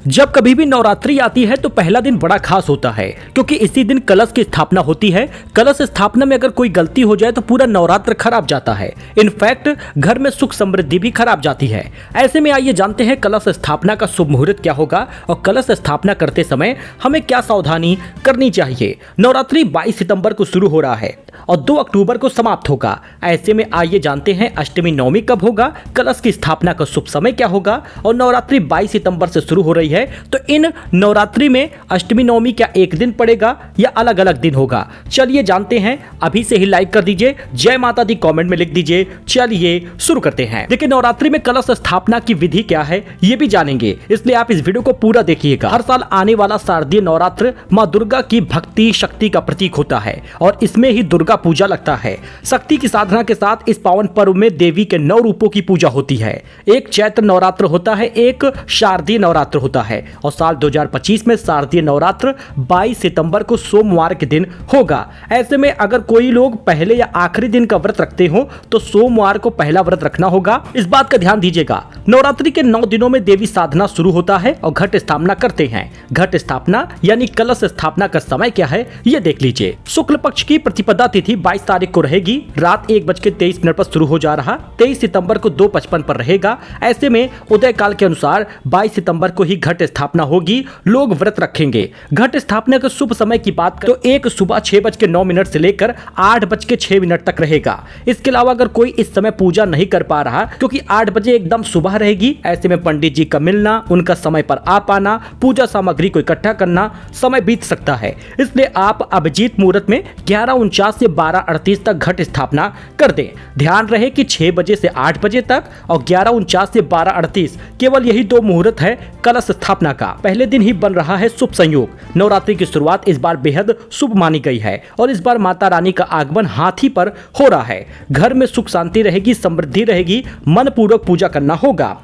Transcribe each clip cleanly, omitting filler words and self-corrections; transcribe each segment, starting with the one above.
जब कभी भी नवरात्रि आती है तो पहला दिन बड़ा खास होता है, क्योंकि इसी दिन कलश की स्थापना होती है। कलश स्थापना में अगर कोई गलती हो जाए तो पूरा नवरात्र खराब जाता है। इनफैक्ट घर में सुख समृद्धि भी खराब जाती है। ऐसे में आइए जानते हैं कलश स्थापना का शुभ मुहूर्त क्या होगा और कलश स्थापना करते समय हमें क्या सावधानी करनी चाहिए। नवरात्रि 22 सितंबर को शुरू हो रहा है और 2 अक्टूबर को समाप्त होगा। ऐसे में आइए जानते हैं अष्टमी नवमी कब होगा, कलश की स्थापना का शुभ समय क्या होगा और नवरात्रि 22 सितंबर से शुरू हो रही है तो इन नवरात्रि में अष्टमी नवमी क्या एक दिन पड़ेगा या अलग अलग दिन होगा। चलिए जानते हैं। अभी से ही लाइक कर दीजिए, जय माता दी कमेंट में लिख दीजिए। चलिए शुरू करते हैं। देखिए नवरात्रि में कलश स्थापना की विधि क्या है ये भी जानेंगे, इसलिए आप इस वीडियो को पूरा देखिएगा। हर साल आने वाला शारदीय नवरात्र माँ दुर्गा की भक्ति शक्ति का प्रतीक होता है और इसमें ही दुर्गा पूजा लगता है। शक्ति की साधना के साथ इस पावन पर्व में देवी के 9 रूपों की पूजा होती है। एक चैत्र नवरात्र होता है, एक शारदीय नवरात्र होता है और साल 2025 में शारदीय नवरात्र 22 सितंबर को सोमवार के दिन होगा। ऐसे में अगर कोई लोग पहले या आखिरी दिन का व्रत रखते हो तो सोमवार को पहला व्रत रखना होगा। इस बात का ध्यान दीजिएगा। नवरात्रि के 9 दिनों में देवी साधना शुरू होता है और घट स्थापना करते हैं। घट स्थापना यानी कलश स्थापना का समय क्या है ये देख लीजिए। शुक्ल पक्ष की प्रतिपदा तिथि 22 तारीख को रहेगी। रात 1:23 पर शुरू हो जा रहा 23 सितंबर को 2:55 पर रहेगा। ऐसे में उदय काल के अनुसार 22 सितंबर को ही घट स्थापना होगी। लोग व्रत रखेंगे। घट स्थापना के शुभ समय की बात करें तो एक सुबह 6:09 से लेकर 8:06 तक रहेगा। इसके अलावा अगर कोई इस समय पूजा नहीं कर पा रहा क्योंकि 8 बजे एकदम सुबह रहेगी, ऐसे में पंडित जी का मिलना, उनका समय पर आ पाना, पूजा सामग्री को इकट्ठा करना, समय बीत सकता है। इसलिए आप अभिजीत मुहूर्त में 11:49 से 12:38 तक घट स्थापना कर दें। ध्यान रहे कि 6 बजे से 8 बजे तक और 11:49 से 12:38 केवल यही 2 मुहूर्त है कलश स्थापना का। पहले दिन ही बन रहा है शुभ संयोग। नवरात्रि की शुरुआत इस बार बेहद शुभ मानी गई है और इस बार माता रानी का आगमन हाथी पर हो रहा है। घर में सुख शांति रहेगी, समृद्धि रहेगी, मन पूर्वक पूजा करना होगा।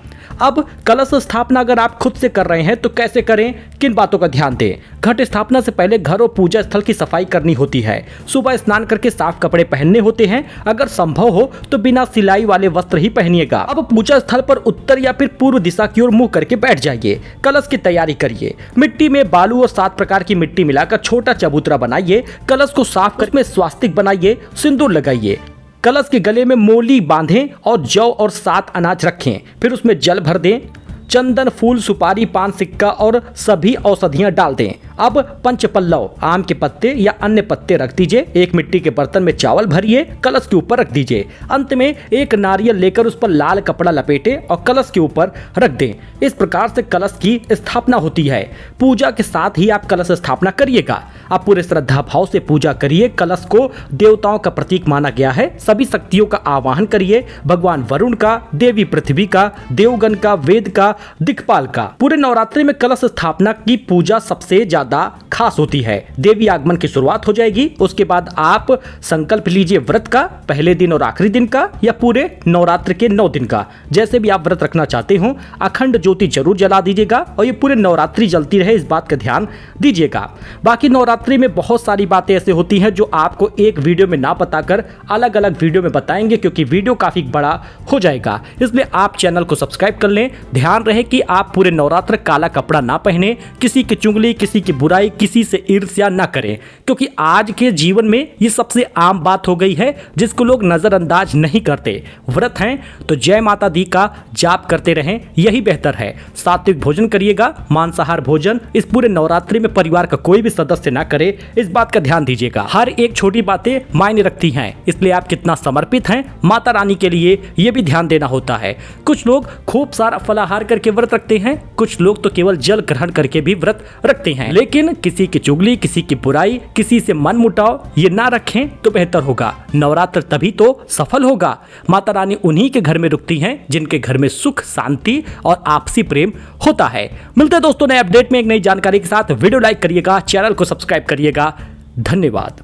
अब कलश स्थापना अगर आप खुद से कर रहे हैं तो कैसे करें, किन बातों का ध्यान दें। घट स्थापना से पहले घर और पूजा स्थल की सफाई करनी होती है। सुबह स्नान करके साफ कपड़े पहनने होते हैं। अगर संभव हो तो बिना सिलाई वाले वस्त्र ही पहनिएगा। अब पूजा स्थल पर उत्तर या फिर पूर्व दिशा की ओर मुंह करके बैठ जाइए। कलश की तैयारी करिए। मिट्टी में बालू और 7 प्रकार की मिट्टी मिलाकर छोटा चबूतरा बनाइए। कलश को साफ कर उसमें स्वास्तिक बनाइए, सिंदूर लगाइए। कलश के गले में मोली बांधें और जौ और 7 अनाज रखें। फिर उसमें जल भर दें। चंदन, फूल, सुपारी, पान, सिक्का और सभी औषधियां डाल दें। अब पंचपल्लव, आम के पत्ते या अन्य पत्ते रख दीजिए। एक मिट्टी के बर्तन में चावल भरिए, कलश के ऊपर रख दीजिए। अंत में एक नारियल लेकर उस पर लाल कपड़ा लपेटे और कलश के ऊपर रख दें। इस प्रकार से कलश की स्थापना होती है। पूजा के साथ ही आप कलश स्थापना करिएगा। आप पूरे श्रद्धा भाव से पूजा करिए। कलश को देवताओं का प्रतीक माना गया है। सभी शक्तियों का आवाहन करिए। भगवान वरुण का, देवी पृथ्वी का, देवगण का, वेद का, दिक्पाल का। पूरे नवरात्रि में कलश स्थापना की पूजा सबसे ज्यादा खास होती है। देवी आगमन की शुरुआत हो जाएगी। उसके बाद आप संकल्प लीजिए व्रत का, पहले दिन और आखिरी दिन का या पूरे नवरात्र के 9 दिन का। जैसे भी आप व्रत रखना चाहते हो, अखंड ज्योति जरूर जला दीजिएगा और ये पूरे नवरात्रि जलती रहे, इस बात का ध्यान दीजिएगा। बाकी नवरात्रि में बहुत सारी बातें ऐसे होती हैं जो आपको एक वीडियो में ना बताकर अलग अलग वीडियो में बताएंगे, क्योंकि वीडियो काफी बड़ा हो जाएगा। इसलिए आप चैनल को सब्सक्राइब कर लें। ध्यान रहे कि आप पूरे नवरात्र काला कपड़ा ना पहने, किसी की चुगली, किसी की बुराई, किसी से ईर्ष्या ना करें, क्योंकि आज के जीवन में ये सबसे आम बात हो गई है जिसको लोग नजरअंदाज नहीं करते। व्रत हैं तो जय माता दी का जाप करते रहें, यही बेहतर है। सात्विक भोजन करिएगा, मांसाहार भोजन इस पूरे नवरात्रि में परिवार का कोई भी सदस्य ना करे, इस बात का ध्यान दीजिएगा। हर एक छोटी बातें मायने रखती हैं, इसलिए आप कितना समर्पित हैं माता रानी के लिए ये भी ध्यान देना होता है। कुछ लोग खूब सारा फलाहार करके व्रत रखते हैं, कुछ लोग तो केवल जल ग्रहण करके भी व्रत रखते हैं। लेकिन किसी की चुगली, किसी की बुराई, किसी से मन मुटाव ये ना रखें तो बेहतर होगा। नवरात्र तभी तो सफल होगा। माता रानी उन्हीं के घर में रुकती हैं जिनके घर में सुख, शांति और आपसी प्रेम होता है। मिलते हैं दोस्तों नए अपडेट में एक नई जानकारी के साथ। वीडियो लाइक करिएगा, चैनल को सब्सक्राइब करिएगा। धन्यवाद।